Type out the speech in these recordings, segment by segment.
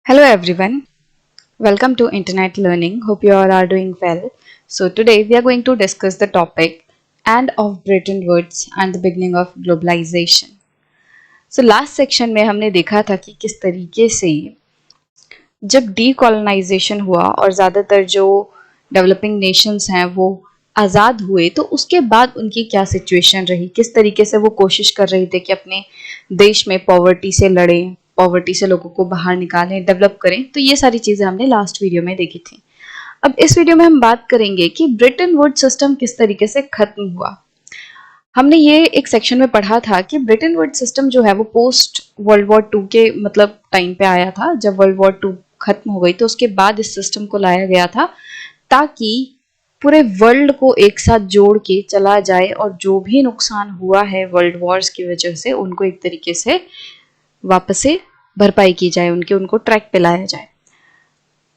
Hello everyone, welcome to Internet Learning. Hope you all are doing well. So today we are going to discuss the topic end of Bretton Woods and the beginning of globalization. So last section में हमने देखा था कि किस तरीके से जब decolonisation हुआ और ज़्यादातर जो डेवलपिंग नेशंस हैं वो आज़ाद हुए तो उसके बाद उनकी क्या सिचुएशन रही, किस तरीके से वो कोशिश कर रहे थे कि अपने देश में पॉवर्टी से लड़ें, पॉवर्टी से लोगों को बाहर निकालें, डेवलप करें। तो ये सारी चीज़ें हमने लास्ट वीडियो में देखी थी। अब इस वीडियो में हम बात करेंगे कि ब्रेटन वुड्स सिस्टम किस तरीके से खत्म हुआ। हमने ये एक सेक्शन में पढ़ा था कि ब्रेटन वुड्स सिस्टम जो है वो पोस्ट वर्ल्ड वॉर 2 के मतलब टाइम पे आया था। जब वर्ल्ड वॉर 2 खत्म हो गई तो उसके बाद इस सिस्टम को लाया गया था ताकि पूरे वर्ल्ड को एक साथ जोड़ के चला जाए और जो भी नुकसान हुआ है वर्ल्ड वॉर्स की वजह से उनको एक तरीके से वापस से भरपाई की जाए, उनको ट्रैक पे लाया जाए।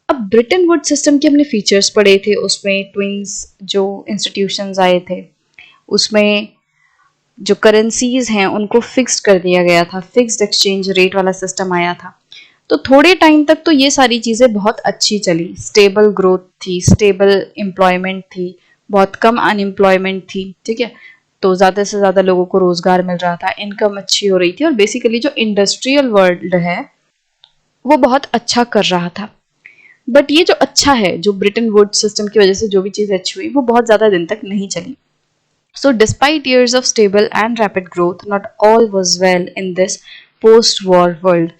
अब ब्रेटन वुड्स सिस्टम के हमने फीचर्स पढ़े थे, उसमें ट्विन्स जो इंस्टीट्यूशंस आए थे, उसमें जो करेंसीज हैं उनको फिक्स्ड कर दिया गया था, फिक्स्ड एक्सचेंज रेट वाला सिस्टम आया था। तो थोड़े टाइम तक तो ये सारी चीज़ें बहुत अच्छी चली, स्टेबल ग्रोथ थी, स्टेबल एम्प्लॉयमेंट थी, बहुत कम अनएम्प्लॉयमेंट थी, ठीक है। तो ज़्यादा से ज़्यादा लोगों को रोज़गार मिल रहा था, इनकम अच्छी हो रही थी और बेसिकली जो इंडस्ट्रियल वर्ल्ड है वो बहुत अच्छा कर रहा था। बट ये जो अच्छा है, जो ब्रेटन वुड्स सिस्टम की वजह से जो भी चीज़ अच्छी हुई वो बहुत ज़्यादा दिन तक नहीं चली। So despite years of stable and rapid growth, not all was well in this post-war world.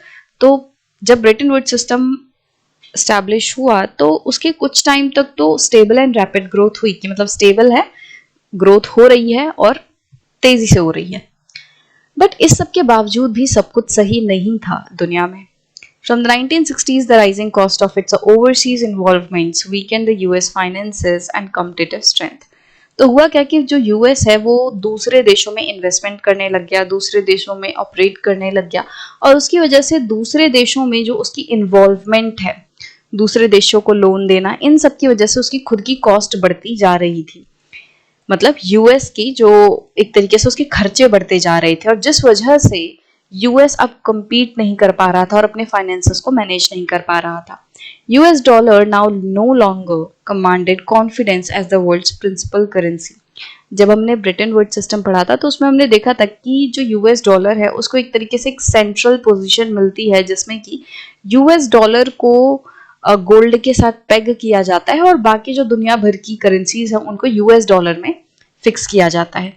तो जब ब्रेटन वुड्स सिस्टम स्टैब्लिश हुआ तो उसके कुछ टाइम तक तो स्टेबल एंड रैपिड ग्रोथ हुई, कि मतलब स्टेबल है, ग्रोथ हो रही है और तेजी से हो रही है। बट इस सब के बावजूद भी सब कुछ सही नहीं था दुनिया में। From the 1960s, the rising cost of its overseas involvements weakened the US finances and competitive strength. तो हुआ क्या कि जो यूएस है वो दूसरे देशों में इन्वेस्टमेंट करने लग गया, दूसरे देशों में ऑपरेट करने लग गया और उसकी वजह से दूसरे देशों में जो उसकी इन्वॉल्वमेंट है, दूसरे देशों को लोन देना, इन सब की वजह से उसकी खुद की कॉस्ट बढ़ती जा रही थी। मतलब यूएस की जो एक तरीके से उसके खर्चे बढ़ते जा रहे थे और जिस वजह से यूएस अब compete नहीं कर पा रहा था और अपने फाइनेंसेस को मैनेज नहीं कर पा रहा था। US dollar now no longer commanded confidence as the world's principal currency. जब हमने ब्रेटन वुड्स सिस्टम पढ़ा था तो उसमें हमने देखा था कि जो यूएस डॉलर है उसको एक तरीके से एक सेंट्रल पोजीशन मिलती है जिसमें कि यूएस डॉलर को गोल्ड के साथ पेग किया जाता है और बाकी जो दुनिया भर की करेंसीज है उनको यूएस डॉलर में फिक्स किया जाता है।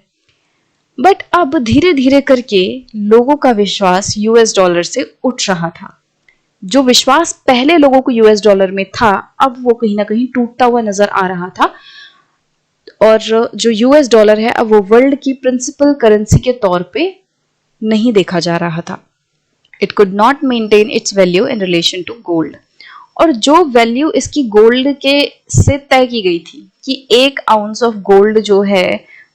बट अब धीरे धीरे करके लोगों का विश्वास यूएस डॉलर से उठ रहा था। जो विश्वास पहले लोगों को यूएस डॉलर में था अब वो कहीं ना कहीं टूटता हुआ नजर आ रहा था और जो यूएस डॉलर है अब वो वर्ल्ड की प्रिंसिपल करेंसी के तौर पे नहीं देखा जा रहा था। It could not maintain its value in relation to gold. और जो वैल्यू इसकी गोल्ड के से तय की गई थी कि 1 आउंस ऑफ गोल्ड जो है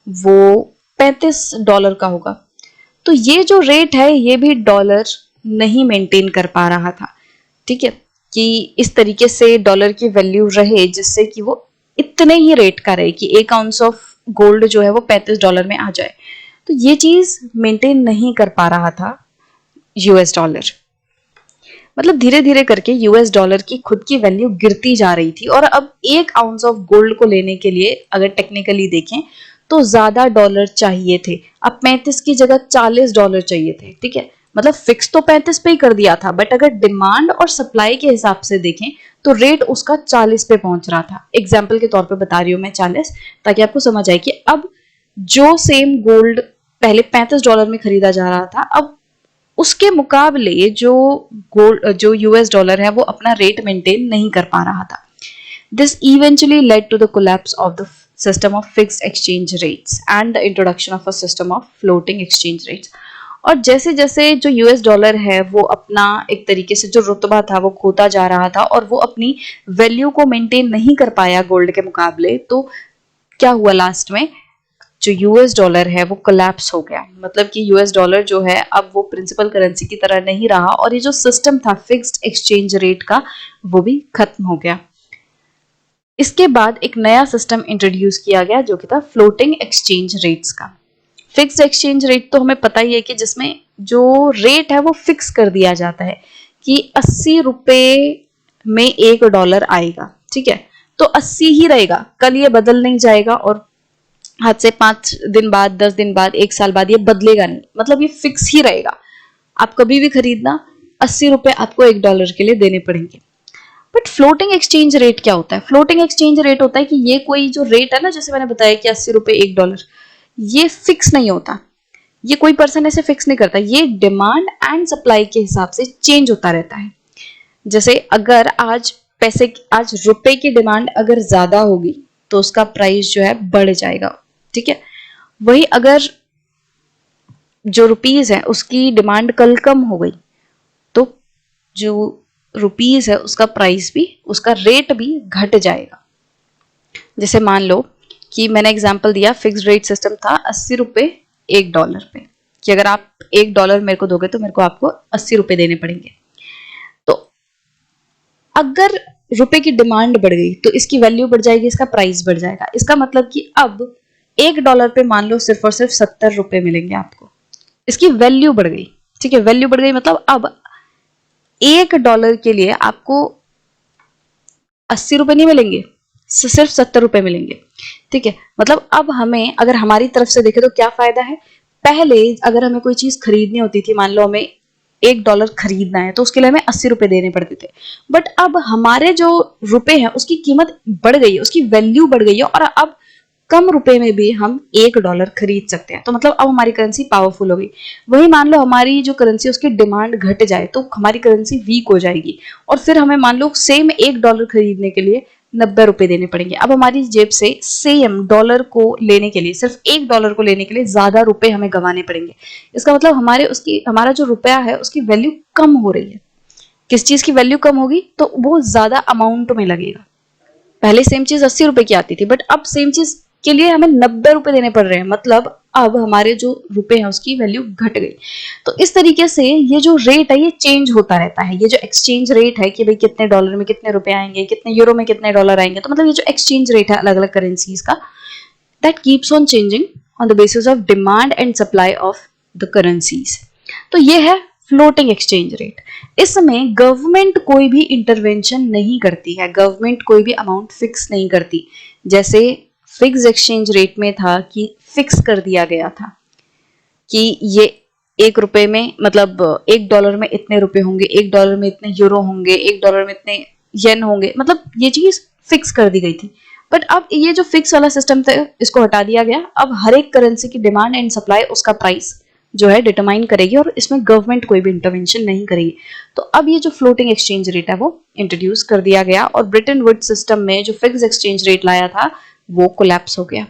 वो $35 का होगा, तो ये जो रेट है ये भी डॉलर नहीं मेंटेन कर पा रहा था, ठीक है, कि इस तरीके से डॉलर की वैल्यू रहे जिससे कि वो इतने ही रेट का रहे कि 1 आउंस ऑफ गोल्ड जो है वो $35 में आ जाए। तो ये चीज मेंटेन नहीं कर पा रहा था यूएस डॉलर। मतलब धीरे धीरे करके यूएस डॉलर की खुद की वैल्यू गिरती जा रही थी और अब 1 आउंस ऑफ गोल्ड को लेने के लिए अगर टेक्निकली देखें तो ज्यादा डॉलर चाहिए थे। अब 35 की जगह $40 चाहिए थे, ठीक है। मतलब फिक्स तो 35 पे ही कर दिया था बट अगर डिमांड और सप्लाई के हिसाब से देखें तो रेट उसका 40 पे पहुंच रहा था। एग्जाम्पल के तौर पे बता रही हूँ मैं 40, ताकि आपको समझ आए कि अब जो सेम गोल्ड पहले $35 में खरीदा जा रहा था अब उसके मुकाबले जो यूएस डॉलर है वो अपना रेट मेंटेन नहीं कर पा रहा था। This eventually led to the collapse of the system of fixed exchange rates and the introduction of a system of floating exchange rates। और जैसे जैसे जो यूएस डॉलर है वो अपना एक तरीके से जो रुतबा था वो खोता जा रहा था और वो अपनी वैल्यू को मेंटेन नहीं कर पाया गोल्ड के मुकाबले, तो क्या हुआ लास्ट में, जो यूएस डॉलर है वो कोलैप्स हो गया। मतलब कि यूएस डॉलर जो है अब वो प्रिंसिपल करेंसी की तरह नहीं रहा और ये जो सिस्टम था फिक्स्ड एक्सचेंज रेट का वो भी खत्म हो गया। इसके बाद एक नया सिस्टम इंट्रोड्यूस किया गया जो कि था फ्लोटिंग एक्सचेंज रेट्स का। फिक्स्ड एक्सचेंज रेट तो हमें पता ही है कि जिसमें जो रेट है वो फिक्स कर दिया जाता है कि 80 रुपए में $1 आएगा, ठीक है, तो 80 ही रहेगा, कल ये बदल नहीं जाएगा और आज से 5 दिन बाद, 10 दिन बाद, 1 साल बाद ये बदलेगा नहीं, मतलब ये फिक्स ही रहेगा। आप कभी भी खरीदना, 80 रुपए आपको $1 के लिए देने पड़ेंगे। बट फ्लोटिंग एक्सचेंज रेट क्या होता है? फ्लोटिंग एक्सचेंज रेट होता है कि ये कोई जो रेट है ना, जैसे मैंने बताया कि 80 रुपए $1, ये फिक्स नहीं होता, ये कोई पर्सन ऐसे फिक्स नहीं करता, ये डिमांड एंड सप्लाई के हिसाब से चेंज होता रहता है। जैसे अगर आज रुपए की डिमांड अगर ज्यादा होगी तो उसका प्राइस जो है बढ़ जाएगा, ठीक है। वही अगर जो रुपीज है उसकी डिमांड कल कम हो गई तो जो रुपीज है उसका प्राइस भी, उसका रेट भी घट जाएगा। जैसे मान लो कि मैंने एग्जांपल दिया, फिक्स्ड रेट सिस्टम था 80 रुपए $1 पे, कि अगर आप $1 मेरे को दोगे तो मेरे को आपको 80 रुपए देने पड़ेंगे। तो अगर रुपए की डिमांड बढ़ गई तो इसकी वैल्यू बढ़ जाएगी, इसका प्राइस बढ़ जाएगा। इसका मतलब कि अब $1 पे मान लो सिर्फ और सिर्फ 70 रुपए मिलेंगे आपको, इसकी वैल्यू बढ़ गई, ठीक है। वैल्यू बढ़ गई मतलब अब $1 के लिए आपको 80 रुपए नहीं मिलेंगे, सिर्फ 70 रुपए मिलेंगे, ठीक है। मतलब अब हमें अगर हमारी तरफ से देखें तो क्या फायदा है? पहले अगर हमें कोई चीज खरीदनी होती थी, मान लो हमें $1 खरीदना है तो उसके लिए हमें 80 रुपए देने पड़ते थे। बट अब हमारे जो रुपए हैं उसकी कीमत बढ़ गई है, उसकी वैल्यू बढ़ गई है, और अब कम रुपए में भी हम $1 खरीद सकते हैं। तो मतलब अब हमारी करेंसी पावरफुल हो गई। वही मान लो हमारी जो करेंसी उसकी डिमांड घट जाए तो हमारी करेंसी वीक हो जाएगी, और फिर हमें मान लो सेम $1 खरीदने के लिए 90 रुपए देने पड़ेंगे। अब हमारी जेब से सेम डॉलर को लेने के लिए, सिर्फ $1 को लेने के लिए ज्यादा रुपए हमें गंवाने पड़ेंगे। इसका मतलब हमारा जो रुपया है उसकी वैल्यू कम हो रही है। किस चीज की वैल्यू कम होगी? तो वो ज्यादा अमाउंट में लगेगा। पहले सेम चीज 80 रुपए की आती थी, बट अब सेम चीज के लिए हमें 90 रुपए देने पड़ रहे हैं, मतलब अब हमारे जो रुपए हैं उसकी वैल्यू घट गई। तो इस तरीके से ये जो रेट है ये चेंज होता रहता है। ये जो एक्सचेंज रेट है कि भाई कितने डॉलर में कितने रुपए आएंगे, कितने यूरो में कितने डॉलर आएंगे, तो मतलब ये जो एक्सचेंज रेट है अलग अलग करेंसीज का, that keeps on changing on the basis of demand and supply of the currencies. तो ये है फ्लोटिंग एक्सचेंज रेट। इसमें गवर्नमेंट कोई भी इंटरवेंशन नहीं करती है, गवर्नमेंट कोई भी अमाउंट फिक्स नहीं करती। जैसे फिक्स एक्सचेंज रेट में था कि फिक्स कर दिया गया था कि ये $1 में, मतलब $1 में इतने रुपए होंगे, $1 में इतने यूरो होंगे, $1 में इतने येन होंगे, मतलब ये चीज फिक्स कर दी गई थी। बट अब ये जो फिक्स वाला सिस्टम था इसको हटा दिया गया। अब हर एक करेंसी की डिमांड एंड सप्लाई उसका प्राइस जो है डिटरमाइन करेगी, और इसमें गवर्नमेंट कोई भी इंटरवेंशन नहीं करेगी। तो अब ये जो फ्लोटिंग एक्सचेंज रेट है वो इंट्रोड्यूस कर दिया गया, और ब्रिटेन वुड्स सिस्टम में जो फिक्स एक्सचेंज रेट लाया था वो कोलैप्स हो गया।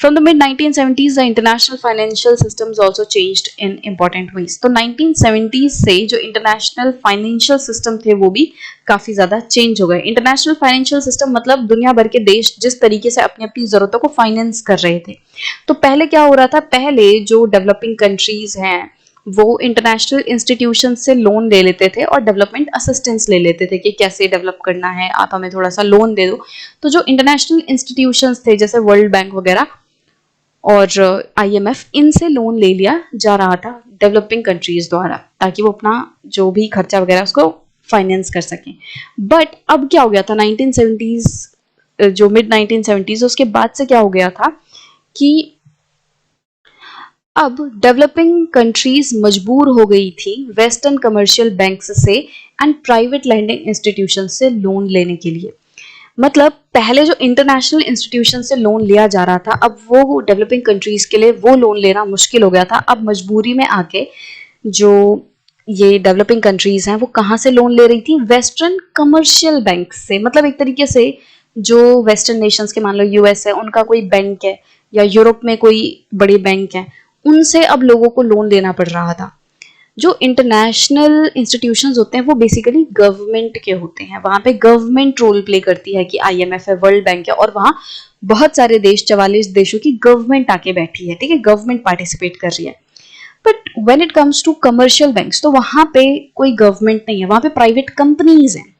From the mid 1970s, the international financial systems also changed in important ways. तो 1970s से जो इंटरनेशनल फाइनेंशियल सिस्टम थे वो भी काफी ज्यादा चेंज हो गए। इंटरनेशनल फाइनेंशियल सिस्टम मतलब दुनिया भर के देश जिस तरीके से अपनी अपनी जरूरतों को फाइनेंस कर रहे थे। तो पहले क्या हो रहा था, पहले जो डेवलपिंग कंट्रीज हैं वो इंटरनेशनल इंस्टीट्यूशन से लोन ले लेते थे और डेवलपमेंट असिस्टेंस ले लेते थे कि कैसे डेवलप करना है, आप हमें थोड़ा सा लोन दे दो। तो जो इंटरनेशनल इंस्टीट्यूशंस थे जैसे वर्ल्ड बैंक वगैरह और IMF, इनसे लोन ले लिया जा रहा था डेवलपिंग कंट्रीज द्वारा, ताकि वो अपना जो भी खर्चा वगैरह उसको फाइनेंस कर सकें। बट अब क्या हो गया था 1970s, जो मिड 1970s उसके बाद से क्या हो गया था कि अब डेवलपिंग कंट्रीज मजबूर हो गई थी वेस्टर्न कमर्शियल बैंक्स से एंड प्राइवेट लैंडिंग इंस्टीट्यूशन से लोन लेने के लिए। मतलब पहले जो इंटरनेशनल इंस्टीट्यूशन से लोन लिया जा रहा था, अब वो डेवलपिंग कंट्रीज के लिए वो लोन लेना मुश्किल हो गया था। अब मजबूरी में आके जो ये डेवलपिंग कंट्रीज हैं वो कहाँ से लोन ले रही थी? वेस्टर्न कमर्शियल बैंक से। मतलब एक तरीके से जो वेस्टर्न नेशंस के, मान लो US है, उनका कोई बैंक है, या यूरोप में कोई बड़ी बैंक है, उनसे अब लोगों को लोन लेना पड़ रहा था। जो इंटरनेशनल इंस्टीट्यूशंस होते हैं वो बेसिकली गवर्नमेंट के होते हैं, वहां पे गवर्नमेंट रोल प्ले करती है कि IMF है, वर्ल्ड बैंक है, और वहां बहुत सारे देश, 44 देशों की गवर्नमेंट आके बैठी है, ठीक है, गवर्नमेंट पार्टिसिपेट कर रही है। But when it comes to commercial banks तो वहां पे कोई गवर्नमेंट नहीं है, वहां पे प्राइवेट कंपनीज हैं,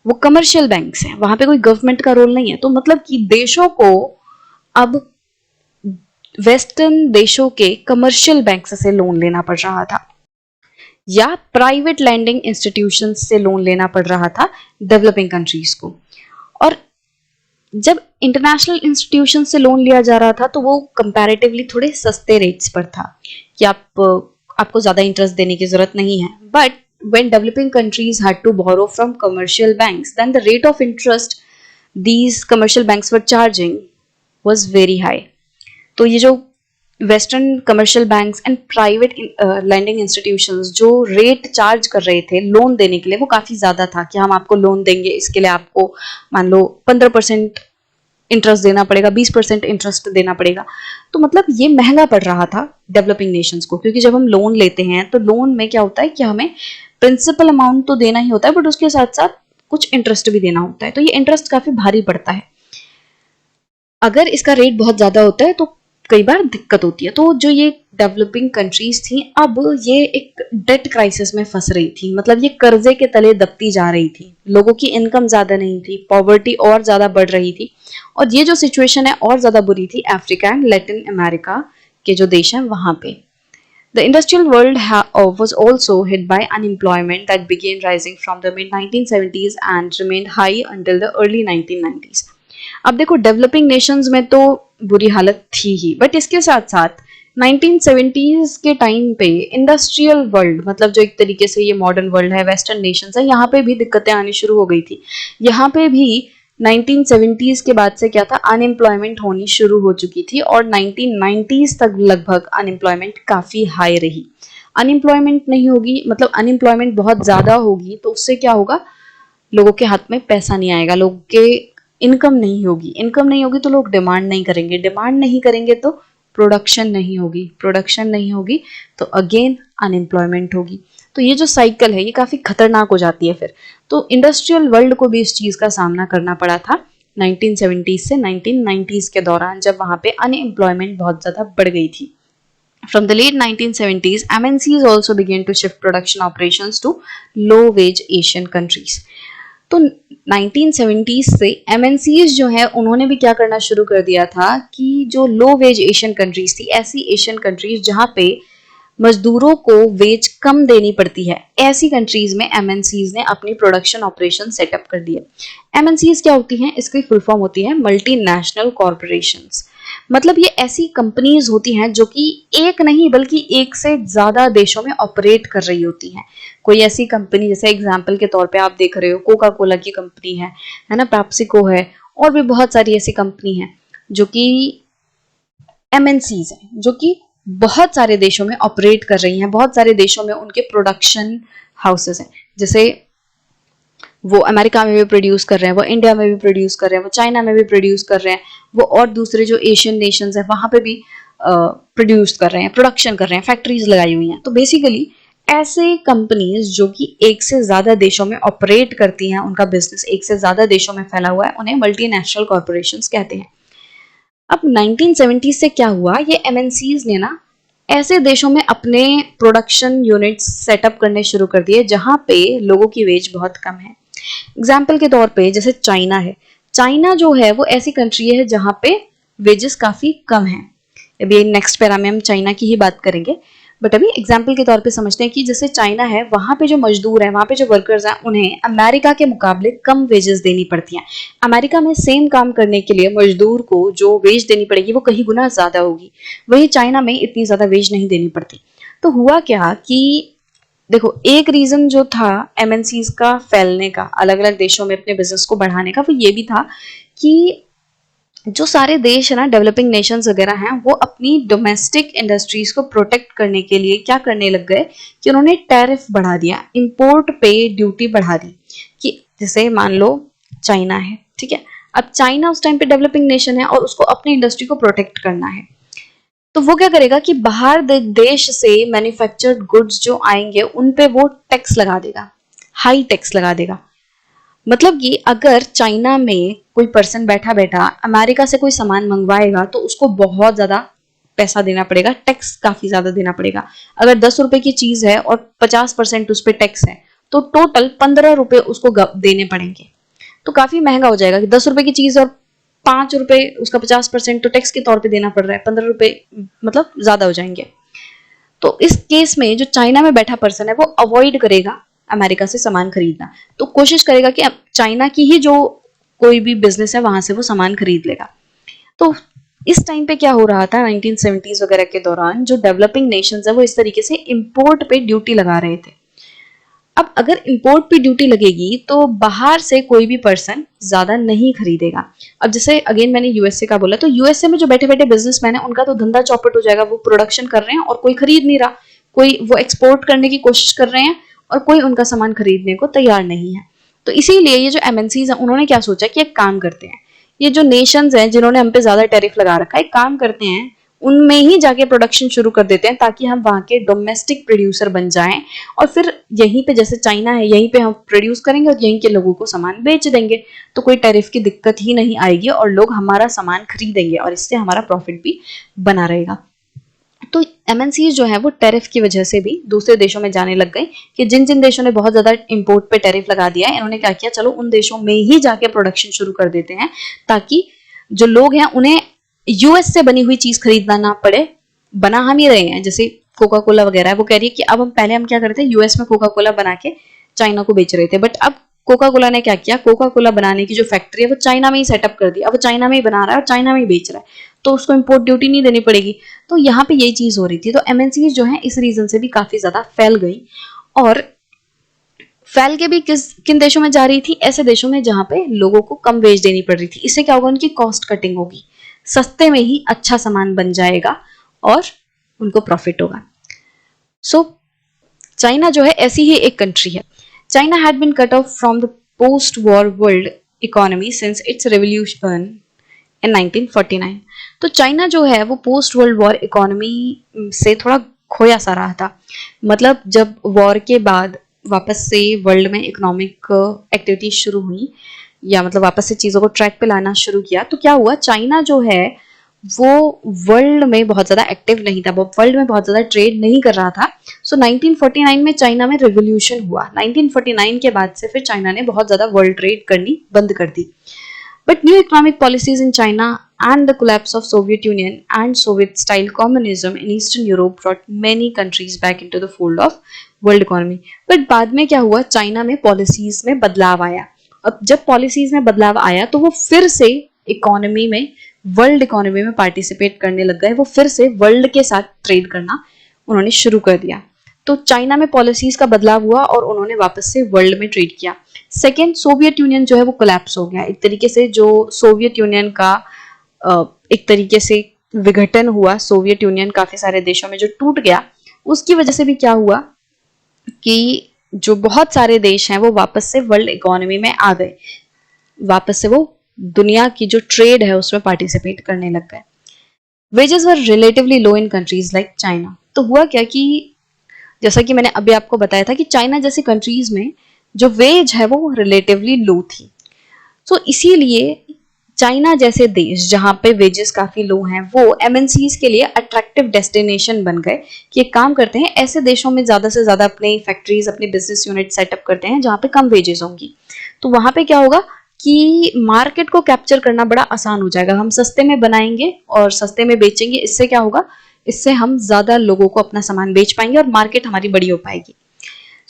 वो कमर्शियल बैंक्स हैं, वहां पे कोई गवर्नमेंट का रोल नहीं है। तो मतलब कि देशों को अब वेस्टर्न देशों के कमर्शियल बैंक से लोन लेना पड़ रहा था। या प्राइवेट लैंडिंग इंस्टीट्यूशन से लोन लेना पड़ रहा था डेवलपिंग कंट्रीज को। और जब इंटरनेशनल इंस्टीट्यूशन से लोन लिया जा रहा था तो वो कंपैरेटिवली थोड़े सस्ते रेट्स पर था कि आपको ज्यादा इंटरेस्ट देने की जरूरत नहीं है। But when developing countries had to borrow from commercial banks, then the rate of interest these commercial banks were charging was very high. तो ये जो western commercial banks and private lending institutions जो rate charge कर रहे थे loan देने के लिए वो काफी ज्यादा था कि हम आपको लोन देंगे, इसके लिए आपको मान लो 15% इंटरेस्ट देना पड़ेगा, 20% इंटरेस्ट देना पड़ेगा। तो मतलब ये महंगा पड़ रहा था डेवलपिंग नेशंस को, क्योंकि जब हम लोन लेते हैं तो लोन में क्या होता है कि हमें प्रिंसिपल अमाउंट तो देना ही होता है बट उसके साथ साथ कुछ इंटरेस्ट भी देना होता है, तो ये इंटरेस्ट काफी भारी पड़ता है। अगर इसका रेट बहुत ज्यादा होता है तो कई बार दिक्कत होती है। तो जो ये डेवलपिंग कंट्रीज थी अब ये एक डेट क्राइसिस में फंस रही थी, मतलब ये कर्जे के तले दबती जा रही थी, लोगों की इनकम ज्यादा नहीं थी, पॉवर्टी और ज्यादा बढ़ रही थी। और ये जो सिचुएशन है और ज्यादा बुरी थी अफ्रीका एंड लैटिन अमेरिका के जो देश हैं वहां पे। The industrial world was also hit by unemployment that began rising from the mid 1970s and remained high until the early 1990s. अब देखो डेवलपिंग नेशंस में तो बुरी हालत थी ही, बट इसके साथ साथ 1970s के टाइम पे इंडस्ट्रियल वर्ल्ड, मतलब जो एक तरीके से ये मॉडर्न वर्ल्ड है, वेस्टर्न नेशंस है, यहाँ पे भी दिक्कतें आनी शुरू हो गई थी। यहाँ पे भी 1970s के बाद से क्या था, अनएम्प्लॉयमेंट होनी शुरू हो चुकी थी और 1990s तक लगभग अनएम्प्लॉयमेंट काफी हाई रही। अनएम्प्लॉयमेंट नहीं होगी, मतलब अनएम्प्लॉयमेंट बहुत ज्यादा होगी तो उससे क्या होगा, लोगों के हाथ में पैसा नहीं आएगा, लोगों के इनकम नहीं होगी, इनकम नहीं होगी तो लोग डिमांड नहीं करेंगे, डिमांड नहीं करेंगे तो प्रोडक्शन नहीं होगी, प्रोडक्शन नहीं होगी तो अगेन अनएम्प्लॉयमेंट होगी। तो ये जो साइकिल है ये काफी खतरनाक हो जाती है फिर। तो इंडस्ट्रियल वर्ल्ड को भी इस चीज का सामना करना पड़ा था 1970 से 1990s के दौरान, जब वहां पे अनएम्प्लॉयमेंट बहुत ज्यादा बढ़ गई थी। From the late 1970s, MNCs also began to shift production operations to low-wage Asian countries. तो 1970s से MNCs जो है उन्होंने भी क्या करना शुरू कर दिया था कि जो लो वेज एशियन कंट्रीज थी, ऐसी एशियन कंट्रीज जहां पे मजदूरों को वेज कम देनी पड़ती है, ऐसी कंट्रीज में एमएनसीज ने अपनी प्रोडक्शन ऑपरेशन सेटअप कर दिए। एमएनसीज क्या होती हैं, इसकी फुल फॉर्म होती है मल्टीनेशनल कॉर्पोरेशंस। मतलब ये ऐसी कंपनीज होती हैं जो कि एक नहीं बल्कि एक से ज्यादा देशों में ऑपरेट कर रही होती हैं। कोई ऐसी कंपनी, जैसे एग्जांपल के तौर पे आप देख रहे हो कोका कोला की कंपनी है ना, पेप्सिको है, और भी बहुत सारी ऐसी कंपनी है जो कि एमएनसीज हैं, जो कि बहुत सारे देशों में ऑपरेट कर रही हैं, बहुत सारे देशों में उनके प्रोडक्शन हाउसेस हैं। जैसे वो अमेरिका में भी प्रोड्यूस कर रहे हैं, वो इंडिया में भी प्रोड्यूस कर रहे हैं, वो चाइना में भी प्रोड्यूस कर रहे हैं, वो और दूसरे जो एशियन नेशंस हैं वहां पे भी प्रोड्यूस कर रहे हैं, प्रोडक्शन कर रहे हैं, फैक्ट्रीज लगाई हुई हैं। तो बेसिकली ऐसे कंपनीज जो कि एक से ज्यादा देशों में ऑपरेट करती हैं, उनका बिजनेस एक से ज्यादा देशों में फैला हुआ है, उन्हें मल्टीनेशनल कॉर्पोरेशंस कहते हैं। अब 1970 से क्या हुआ, ये एमएनसीज ने ना ऐसे देशों में अपने प्रोडक्शन यूनिट्स सेटअप करने शुरू कर दिए जहां पे लोगों की वेज बहुत कम है। एग्जाम्पल के तौर पे जैसे चाइना है, चाइना जो है वो ऐसी कंट्री है जहां पे वेजेस काफी कम है। अभी नेक्स्ट पैरा में हम चाइना की ही बात करेंगे, बट अभी एग्जाम्पल के तौर पे समझते हैं कि जैसे चाइना है, वहां पे जो मजदूर है, वहां पे जो वर्कर्स हैं, उन्हें अमेरिका के मुकाबले कम वेजेस देनी पड़ती हैं। अमेरिका में सेम काम करने के लिए मजदूर को जो वेज देनी पड़ेगी वो कहीं गुना ज्यादा होगी, वहीं चाइना में इतनी ज्यादा वेज नहीं देनी पड़ती। तो हुआ क्या कि देखो, एक रीजन जो था एमएनसीज का फैलने का, अलग अलग देशों में अपने बिजनेस को बढ़ाने का, वो ये भी था कि जो सारे देश है ना, डेवलपिंग नेशंस वगैरह हैं, वो अपनी डोमेस्टिक इंडस्ट्रीज को प्रोटेक्ट करने के लिए क्या करने लग गए कि उन्होंने टैरिफ बढ़ा दिया, इंपोर्ट पे ड्यूटी बढ़ा दी। कि जैसे मान लो चाइना है, ठीक है, अब चाइना उस टाइम पे डेवलपिंग नेशन है और उसको अपनी इंडस्ट्री को प्रोटेक्ट करना है, तो वो क्या करेगा कि बाहर देश से मैन्युफैक्चर्ड गुड्स जो आएंगे उन पे वो टैक्स लगा देगा, हाई टैक्स लगा देगा। मतलब कि अगर चाइना में कोई पर्सन बैठा बैठा अमेरिका से कोई सामान मंगवाएगा तो उसको बहुत ज्यादा पैसा देना पड़ेगा, टैक्स काफी ज्यादा देना पड़ेगा। अगर 10 रुपए की चीज है और 50% उस पर टैक्स है तो टोटल 15 रुपए उसको देने पड़ेंगे। तो काफी महंगा हो जाएगा कि 10 रुपए की चीज और 5 रुपए उसका 50% तो टैक्स के तौर पे देना पड़ रहा है, 15 रुपए मतलब ज्यादा हो जाएंगे। तो इस केस में जो चाइना में बैठा पर्सन है वो अवॉइड करेगा अमेरिका से सामान खरीदना, तो कोशिश करेगा कि चाइना की ही जो कोई भी बिजनेस है वहां से वो सामान खरीद लेगा। तो इस टाइम पे क्या हो रहा था 1970s वगैरह के दौरान, जो डेवलपिंग नेशंस है वो इस तरीके से इंपोर्ट पे ड्यूटी लगा रहे थे। अब अगर इंपोर्ट पे ड्यूटी लगेगी तो बाहर से कोई भी पर्सन ज्यादा नहीं खरीदेगा। अब जैसे अगेन मैंने यूएसए का बोला, तो यूएसए में जो बैठे बैठे बिजनेसमैन है उनका तो धंधा चौपट हो जाएगा, वो प्रोडक्शन कर रहे हैं और कोई खरीद नहीं रहा, कोई वो एक्सपोर्ट करने की कोशिश कर रहे हैं और कोई उनका सामान खरीदने को तैयार नहीं है। तो इसीलिए ये जो एमएनसीज है उन्होंने क्या सोचा कि एक काम करते हैं, ये जो नेशंस हैं जिन्होंने हम पे ज्यादा टैरिफ लगा रखा है, एक काम करते हैं उनमें ही जाके प्रोडक्शन शुरू कर देते हैं ताकि हम वहां के डोमेस्टिक प्रोड्यूसर बन जाएं और फिर यहीं पे जैसे चाइना है यहीं पे हम प्रोड्यूस करेंगे और यहीं के लोगों को सामान बेच देंगे, तो कोई टैरिफ की दिक्कत ही नहीं आएगी और लोग हमारा सामान खरीदेंगे और इससे हमारा प्रॉफिट भी बना रहेगा। तो एमएनसी जो है वो टैरिफ की वजह से भी दूसरे देशों में जाने लग गए कि जिन जिन देशों ने बहुत ज्यादा इंपोर्ट पे टैरिफ लगा दिया है, इन्होंने क्या किया, चलो उन देशों में ही जाके प्रोडक्शन शुरू कर देते हैं ताकि जो लोग हैं उन्हें यूएस से बनी हुई चीज खरीदना ना पड़े। बना हम ही रहे हैं, जैसे कोका कोला वगैरह है, वो कह रही है कि अब हम पहले हम क्या करते हैं यूएस में कोका कोला बना के चाइना को बेच रहे थे, बट अब कोका कोला ने क्या किया, कोका कोला बनाने की जो फैक्ट्री है वो चाइना में ही सेटअप कर दिया, अब वो चाइना में ही बना रहा है और चाइना में ही बेच रहा है, तो उसको इम्पोर्ट ड्यूटी नहीं देनी पड़ेगी। तो यहाँ पे यही चीज हो रही थी। तो एमएनसी जो है इस रीजन से भी काफी ज्यादा फैल गई और फैल के भी किन देशों में जा रही थी, ऐसे देशों में जहां पे लोगों को कम वेज देनी पड़ रही थी। इससे क्या होगा, उनकी कॉस्ट कटिंग होगी, सस्ते में ही अच्छा सामान बन जाएगा और उनको प्रॉफिट होगा। सो चाइना जो है ऐसी ही एक कंट्री है। China had been cut off from the post war world economy since its revolution in 1949। तो चाइना जो है वो पोस्ट वर्ल्ड वॉर इकोनॉमी से थोड़ा खोया सा रहा था। मतलब जब वॉर के बाद वापस से वर्ल्ड में इकोनॉमिक एक्टिविटीज शुरू हुई या मतलब वापस से चीज़ों को ट्रैक पे लाना शुरू किया, तो क्या हुआ, चाइना जो है वो वर्ल्ड में बहुत ज़्यादा एक्टिव नहीं था, वो वर्ल्ड में बहुत ज़्यादा ट्रेड नहीं कर रहा था। सो 1949 में चाइना में रिवोल्यूशन हुआ। 1949 के बाद से फिर चाइना ने बहुत ज़्यादा वर्ल्ड ट्रेड करनी बंद कर दी। But new economic policies in China and the collapse of Soviet Union and Soviet-style communism in Eastern Europe brought many countries back into the fold of world economy. But बाद में क्या हुआ, China में policies में बदलाव आया। अब जब पॉलिसीज में बदलाव आया तो वो फिर से इकोनॉमी में, वर्ल्ड इकोनॉमी में पार्टिसिपेट करने लग गए, वो फिर से वर्ल्ड के साथ ट्रेड करना उन्होंने शुरू कर दिया। तो चाइना में पॉलिसीज का बदलाव हुआ और उन्होंने वापस से वर्ल्ड में ट्रेड किया। सेकेंड, सोवियत यूनियन जो है वो कोलैप्स हो गया। एक तरीके से जो सोवियत यूनियन का एक तरीके से विघटन हुआ, सोवियत यूनियन काफी सारे देशों में जो टूट गया, उसकी वजह से भी क्या हुआ कि जो बहुत सारे देश हैं वो वापस से वर्ल्ड इकोनॉमी में आ गए, वापस से वो दुनिया की जो ट्रेड है उसमें पार्टिसिपेट करने लग गए। वेजेस वर रिलेटिवली लो इन कंट्रीज लाइक चाइना। तो हुआ क्या कि जैसा कि मैंने अभी आपको बताया था कि चाइना जैसी कंट्रीज में जो वेज है वो रिलेटिवली लो थी। सो इसीलिए चाइना जैसे देश जहां पे वेजेस काफी लो हैं वो एमएनसीज के लिए अट्रैक्टिव डेस्टिनेशन बन गए कि एक काम करते हैं, ऐसे देशों में ज्यादा से ज्यादा अपने फैक्ट्रीज, अपने बिजनेस यूनिट सेटअप करते हैं जहां पे कम वेजेस होंगी। तो वहां पे क्या होगा कि मार्केट को कैप्चर करना बड़ा आसान हो जाएगा, हम सस्ते में बनाएंगे और सस्ते में बेचेंगे। इससे क्या होगा, इससे हम ज्यादा लोगों को अपना सामान बेच पाएंगे और मार्केट हमारी बड़ी हो पाएगी।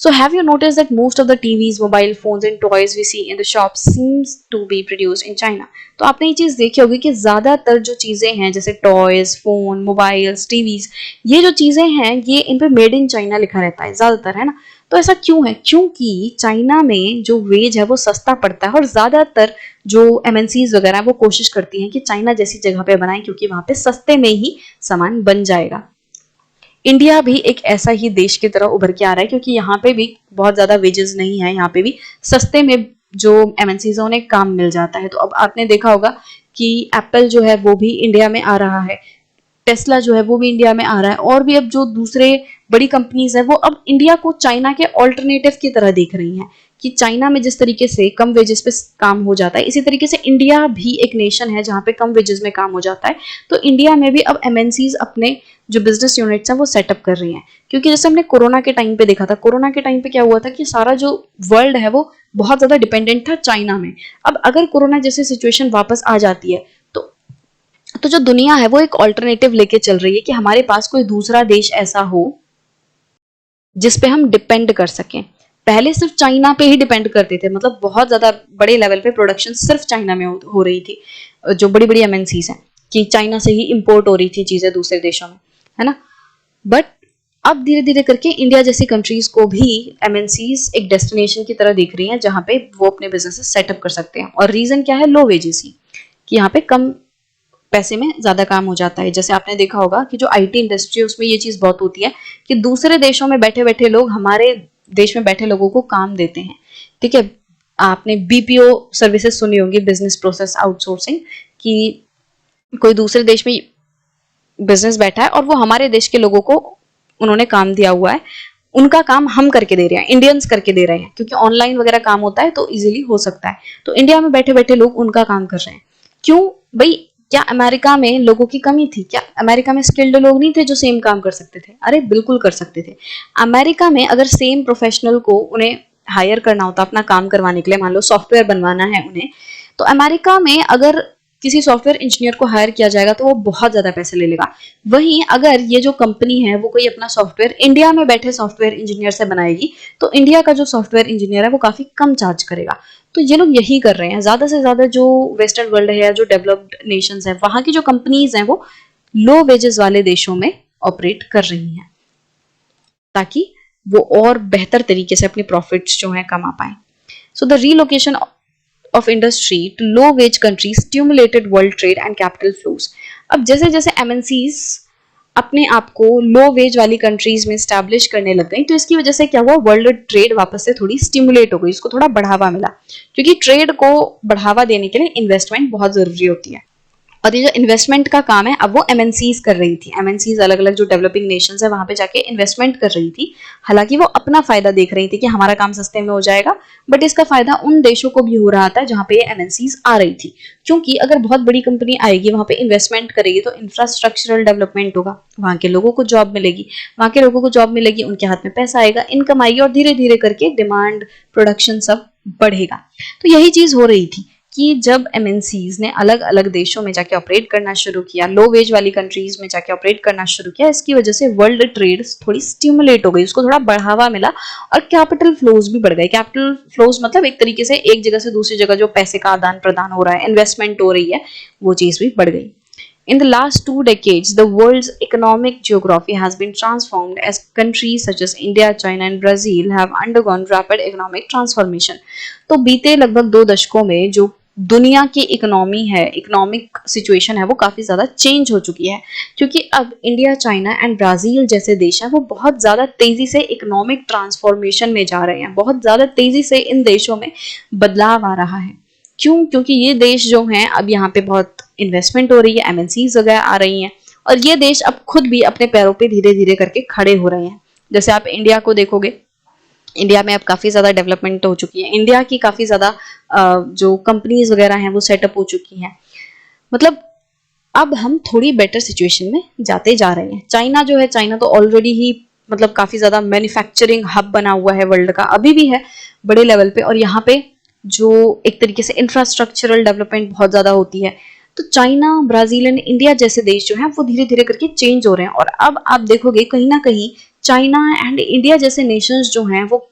So have you noticed that most of the TVs, mobile phones and toys we see in the shop seems to be produced in China? तो आपने ये चीज देखी होगी कि ज्यादातर जो चीजें हैं जैसे टॉयज, फोन, मोबाइल्स, टीवीज, ये जो चीजें हैं ये इन पे मेड इन चाइना लिखा रहता है ज्यादातर, है ना। तो ऐसा क्यों है, क्योंकि चाइना में जो वेज है वो सस्ता पड़ता है और ज्यादातर जो एमएनसीज वगैरह वो कोशिश करती हैं कि चाइना जैसी जगह पे बनाएं क्योंकि वहां पे सस्ते में ही सामान बन जाएगा। इंडिया भी एक ऐसा ही देश की तरह उभर के आ रहा है क्योंकि यहाँ पे भी बहुत ज्यादा वेजेस नहीं है, यहाँ पे भी सस्ते में जो एमएनसीज उन्हें काम मिल जाता है। तो अब आपने देखा होगा कि एप्पल जो है वो भी इंडिया में आ रहा है, टेस्ला जो है वो भी इंडिया में आ रहा है, और भी अब जो दूसरे बड़ी कंपनीज है वो अब इंडिया को चाइना के ऑल्टरनेटिव की तरह देख रही हैं कि चाइना में जिस तरीके से कम वेजेस पे काम हो जाता है, इसी तरीके से इंडिया भी एक नेशन है जहाँ पे कम वेजेस में काम हो जाता है। तो इंडिया में भी अब एमएनसीज अपने जो बिजनेस यूनिट्स हैं वो सेटअप कर रही हैं, क्योंकि जैसे हमने कोरोना के टाइम पे देखा था, कोरोना के टाइम पे क्या हुआ था कि सारा जो वर्ल्ड है वो बहुत ज्यादा डिपेंडेंट था चाइना में। अब अगर कोरोना जैसी सिचुएशन वापस आ जाती है तो जो दुनिया है वो एक ऑल्टरनेटिव लेके चल रही है कि हमारे पास कोई दूसरा देश ऐसा हो जिस पे हम डिपेंड कर सकें। पहले सिर्फ चाइना पे ही डिपेंड करते थे, मतलब बहुत ज्यादा बड़े लेवल पे प्रोडक्शन सिर्फ चाइना में हो रही थी, जो बड़ी बड़ी एमएनसीज हैं, कि चाइना से ही इंपोर्ट हो रही थी चीजें दूसरे देशों में, है ना। बट अब धीरे धीरे करके इंडिया जैसी कंट्रीज को भी एमएनसीज एक डेस्टिनेशन की तरह दिख रही हैं, जहां पे वो अपने बिजनेस सेटअप कर सकते हैं। और रीजन क्या है? लो वेजेस ही, कि यहाँ पे कम पैसे में ज्यादा काम हो जाता है। जैसे आपने देखा होगा कि जो आईटी इंडस्ट्री है उसमें ये चीज बहुत होती है कि दूसरे देशों में बैठे बैठे लोग हमारे देश में बैठे लोगों को काम देते हैं। ठीक है, आपने बीपीओ सर्विसेज सुनी होंगी, बिजनेस प्रोसेस आउटसोर्सिंग, कि कोई दूसरे देश में बिजनेस बैठा है और वो हमारे देश के लोगों को उन्होंने काम दिया हुआ है, उनका काम हम करके दे रहे हैं, इंडियंस करके दे रहे हैं, क्योंकि ऑनलाइन वगैरह काम होता है तो इजीली हो सकता है। तो इंडिया में बैठे बैठे लोग उनका काम कर रहे हैं। क्यों भाई? क्या अमेरिका में लोगों की कमी थी? क्या अमेरिका में स्किल्ड लोग नहीं थे जो सेम काम कर सकते थे? अरे बिल्कुल कर सकते थे। अमेरिका में अगर सेम प्रोफेशनल को उन्हें हायर करना होता अपना काम करवाने के लिए, मान लो सॉफ्टवेयर बनवाना है उन्हें, तो अमेरिका में अगर किसी सॉफ्टवेयर इंजीनियर को हायर किया जाएगा तो वो बहुत ज्यादा पैसे ले लेगा। वहीं अगर ये जो कंपनी है वो कोई अपना सॉफ्टवेयर इंडिया में बैठे सॉफ्टवेयर इंजीनियर से बनाएगी तो इंडिया का जो सॉफ्टवेयर इंजीनियर है वो काफी कम चार्ज करेगा। तो ये लोग यही कर रहे हैं, ज्यादा से ज्यादा जो वेस्टर्न वर्ल्ड है या जो डेवलप्ड नेशंस है वहां की जो कंपनीज हैं वो लो वेजेस वाले देशों में ऑपरेट कर रही हैं, ताकि वो और बेहतर तरीके से अपने प्रॉफिट्स जो हैं कमा पाए। So the relocation of industry to low wage countries stimulated world trade and capital flows। अब जैसे जैसे MNCs अपने आप को लो वेज वाली कंट्रीज में स्टैब्लिश करने लग गई तो इसकी वजह से क्या हुआ? वर्ल्ड ट्रेड वापस से थोड़ी स्टिमुलेट हो गई, इसको थोड़ा बढ़ावा मिला, क्योंकि ट्रेड को बढ़ावा देने के लिए इन्वेस्टमेंट बहुत जरूरी होती है। और ये जो इन्वेस्टमेंट का काम है अब वो एमएनसीज कर रही थी। एमएनसीज अलग अलग जो डेवलपिंग नेशंस है वहां पे जाके इन्वेस्टमेंट कर रही थी। हालांकि वो अपना फायदा देख रही थी कि हमारा काम सस्ते में हो जाएगा, बट इसका फायदा उन देशों को भी हो रहा था जहां पे ये एमएनसीज आ रही थी। क्योंकि अगर बहुत बड़ी कंपनी आएगी वहां पे इन्वेस्टमेंट करेगी तो इंफ्रास्ट्रक्चरल डेवलपमेंट होगा, वहां के लोगों को जॉब मिलेगी, वहां के लोगों को जॉब मिलेगी, उनके हाथ में पैसा आएगा, इनकम आएगी, और धीरे धीरे करके डिमांड, प्रोडक्शन सब बढ़ेगा। तो यही चीज हो रही थी कि जब एमएनसीज ने अलग अलग देशों में जाके ऑपरेट करना शुरू किया, लो वेज वाली कंट्रीज में जाके ऑपरेट करना शुरू किया, इसकी वजह से वर्ल्ड ट्रेड थोड़ी स्टिमुलेट हो गई, उसको थोड़ा बढ़ावा मिला और कैपिटल फ्लोज भी बढ़ गए। कैपिटल फ्लोज मतलब एक तरीके से एक जगह से दूसरी जगह जो पैसे का आदान प्रदान हो रहा है, इन्वेस्टमेंट हो रही है, वो चीज भी बढ़ गई। In the last 2 decades, the world's economic geography has been transformed as countries such as India, China, and Brazil have undergone rapid economic transformation। तो बीते लगभग 2 दशकों में जो दुनिया की इकोनॉमी है, इकोनॉमिक सिचुएशन है, वो काफी ज्यादा चेंज हो चुकी है, क्योंकि अब इंडिया, चाइना एंड ब्राजील जैसे देश हैं वो बहुत ज्यादा तेजी से इकोनॉमिक ट्रांसफॉर्मेशन में जा रहे हैं, बहुत ज्यादा तेजी से इन देशों में बदलाव आ रहा है। क्यों? क्योंकि ये देश जो हैं अब यहाँ पे बहुत इन्वेस्टमेंट हो रही है, एमएनसीज वगैरह आ रही हैं, और ये देश अब खुद भी अपने पैरों पे धीरे धीरे करके खड़े हो रहे हैं। जैसे आप इंडिया को देखोगे, इंडिया में अब काफी ज्यादा डेवलपमेंट हो चुकी है, इंडिया की काफी ज्यादा जो कंपनीज वगैरह हैं वो सेटअप हो चुकी हैं। मतलब अब हम थोड़ी बेटर सिचुएशन में जाते जा रहे हैं। चाइना जो है, चाइना तो ऑलरेडी ही मतलब काफी ज्यादा मैन्युफैक्चरिंग हब बना हुआ है वर्ल्ड का, अभी भी है बड़े लेवल पे, और यहाँ पे जो एक तरीके से इंफ्रास्ट्रक्चरल डेवलपमेंट बहुत ज्यादा होती है। तो चाइना, ब्राजील एंड इंडिया जैसे देश जो हैं वो धीरे धीरे करके चेंज हो रहे हैं, और अब आप देखोगे कहीं ना कहीं चाइना एंड इंडिया जैसे नेशंस जो हैं वो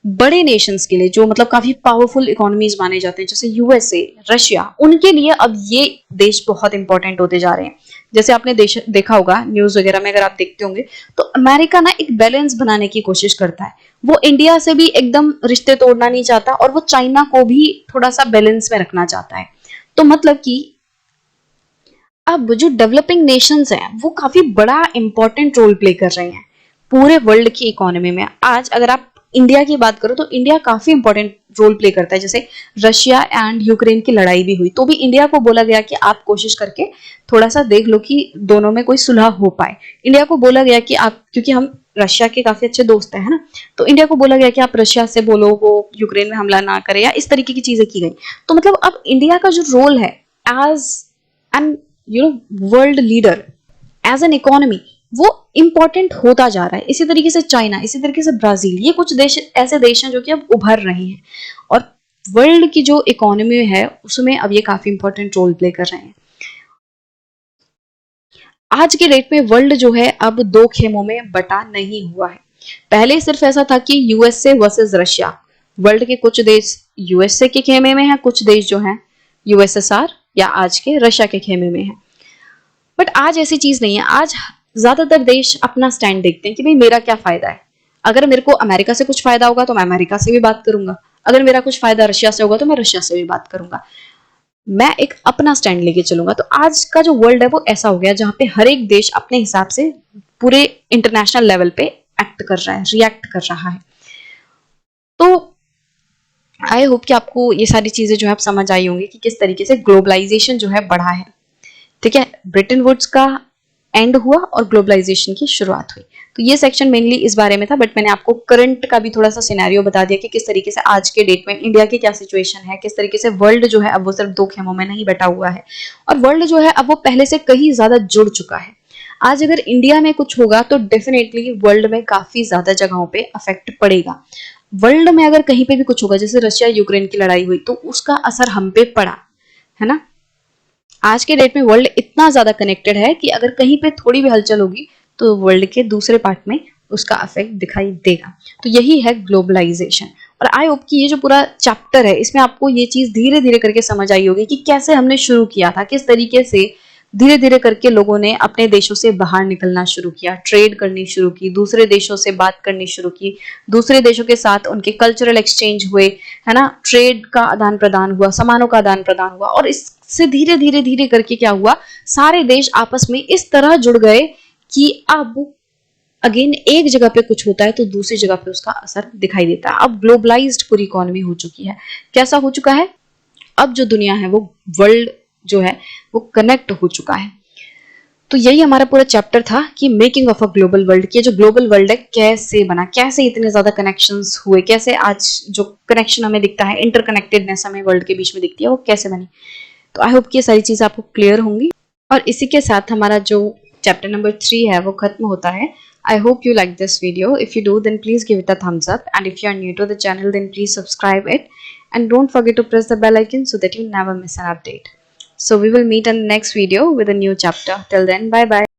बड़े नेशंस के लिए, जो मतलब काफी पावरफुल इकोनॉमीज माने जाते हैं, जैसे यूएसए, रशिया, उनके लिए अब ये देश बहुत इंपॉर्टेंट होते जा रहे हैं। जैसे आपने देखा होगा न्यूज वगैरह में, अगर आप देखते होंगे तो अमेरिका ना एक बैलेंस बनाने की कोशिश करता है। वो इंडिया से भी एकदम रिश्ते तोड़ना नहीं चाहता और वो चाइना को भी थोड़ा सा बैलेंस में रखना चाहता है। तो मतलब कि अब जो डेवलपिंग नेशंस हैं वो काफी बड़ा इंपॉर्टेंट रोल प्ले कर रहे हैं पूरे वर्ल्ड की इकोनॉमी में। आज अगर आप इंडिया की बात करो तो इंडिया काफी इंपॉर्टेंट रोल प्ले करता है। जैसे रशिया एंड यूक्रेन की लड़ाई भी हुई तो भी इंडिया को बोला गया कि आप कोशिश करके थोड़ा सा देख लो कि दोनों में कोई सुलह हो पाए। इंडिया को बोला गया कि आप, क्योंकि हम रशिया के काफी अच्छे दोस्त हैं, है ना, तो इंडिया को बोला गया कि आप रशिया से बोलो वो यूक्रेन में हमला ना करे, या इस तरीके की चीजें की गई। तो मतलब अब इंडिया का जो रोल है as an world leader, as an economy, वो इंपॉर्टेंट होता जा रहा है। इसी तरीके से चाइना, इसी तरीके से ब्राजील, ये कुछ देश ऐसे देश हैं जो कि अब उभर रहे हैं और वर्ल्ड की जो इकोनॉमी है उसमें अब ये काफी इंपॉर्टेंट रोल प्ले कर रहे हैं। आज के डेट में वर्ल्ड जो है अब दो खेमों में बटा नहीं हुआ है। पहले सिर्फ ऐसा था कि यूएसए वर्सेस रशिया, वर्ल्ड के कुछ देश यूएसए के खेमे में हैं, कुछ देश जो हैं यूएसएसआर या आज के रशिया के खेमे में हैं। बट आज ऐसी चीज नहीं है। आज ज्यादातर देश अपना स्टैंड देखते हैं कि भाई मेरा क्या फायदा है। अगर मेरे को अमेरिका से कुछ फायदा होगा तो मैं अमेरिका से भी बात करूंगा, अगर मेरा कुछ फायदा रशिया से होगा तो मैं रशिया से भी बात करूंगा। मैं एक अपना स्टैंड लेके चलूंगा। तो आज का जो वर्ल्ड है वो ऐसा हो गया जहां पे हर एक देश अपने हिसाब से पूरे इंटरनेशनल लेवल पे एक्ट कर रहा है, रिएक्ट कर रहा है। तो आई होप कि आपको ये सारी चीजें जो है आप समझ आई होंगी कि किस तरीके से ग्लोबलाइजेशन जो है बढ़ा है। ठीक है, ब्रिटेन वुड्स का एंड हुआ और ग्लोबलाइजेशन की शुरुआत हुई। तो ये सेक्शन मेनली इस बारे में था, बट मैंने आपको करंट का भी थोड़ा सा सिनेरियो बता दिया कि किस तरीके से आज के डेट में इंडिया की क्या सिचुएशन है, किस तरीके से वर्ल्ड जो है अब वो सिर्फ दो खेमों में नहीं बटा हुआ है, और वर्ल्ड जो है अब वो पहले से कहीं ज्यादा जुड़ चुका है। आज अगर इंडिया में कुछ होगा तो डेफिनेटली वर्ल्ड में काफी ज्यादा जगहों पे अफेक्ट पड़ेगा। वर्ल्ड में अगर कहीं पे भी कुछ होगा, जैसे रशिया यूक्रेन की लड़ाई हुई, तो उसका असर हम पे पड़ा है ना। आज के डेट में वर्ल्ड इतना ज्यादा कनेक्टेड है कि अगर कहीं पे थोड़ी भी हलचल होगी तो वर्ल्ड के दूसरे पार्ट में उसका इफेक्ट दिखाई देगा। तो यही है ग्लोबलाइजेशन। और आई होप कि ये जो पूरा चैप्टर है इसमें आपको ये चीज धीरे धीरे करके समझ आई होगी कि कैसे हमने शुरू किया था, किस तरीके से धीरे धीरे करके लोगों ने अपने देशों से बाहर निकलना शुरू किया, ट्रेड करनी शुरू की, दूसरे देशों से बात करनी शुरू की, दूसरे देशों के साथ उनके कल्चरल एक्सचेंज हुए, है ना, ट्रेड का आदान प्रदान हुआ, सामानों का आदान प्रदान हुआ, और इससे धीरे धीरे धीरे करके क्या हुआ, सारे देश आपस में इस तरह जुड़ गए कि अब अगेन एक जगह पे कुछ होता है तो दूसरी जगह पे उसका असर दिखाई देता है। अब ग्लोबलाइज्ड पूरी इकोनॉमी हो चुकी है। कैसा हो चुका है, अब जो दुनिया है वो वर्ल्ड जो है वो कनेक्ट हो चुका है। तो यही हमारा पूरा चैप्टर था कि making of a global world, कि जो ग्लोबल वर्ल्ड है कैसे बना, कैसे इतने ज्यादा कनेक्शंस हुए, कैसे आज जो कनेक्शन हमें दिखता है, इंटरकनेक्टेडनेस हमें वर्ल्ड के बीच में दिखती है, वो कैसे बनी। तो आई होप कि ये सारी चीजें आपको क्लियर होंगी। और इसी के साथ हमारा जो चैप्टर नंबर 3 है वो खत्म होता है। I hope you like this video. If you do, then please give it a thumbs up. And if you are new to the channel, then please subscribe it. And don't forget to press the bell icon so that you never miss an update. So we will meet in the next video with a new chapter. Till then, bye bye.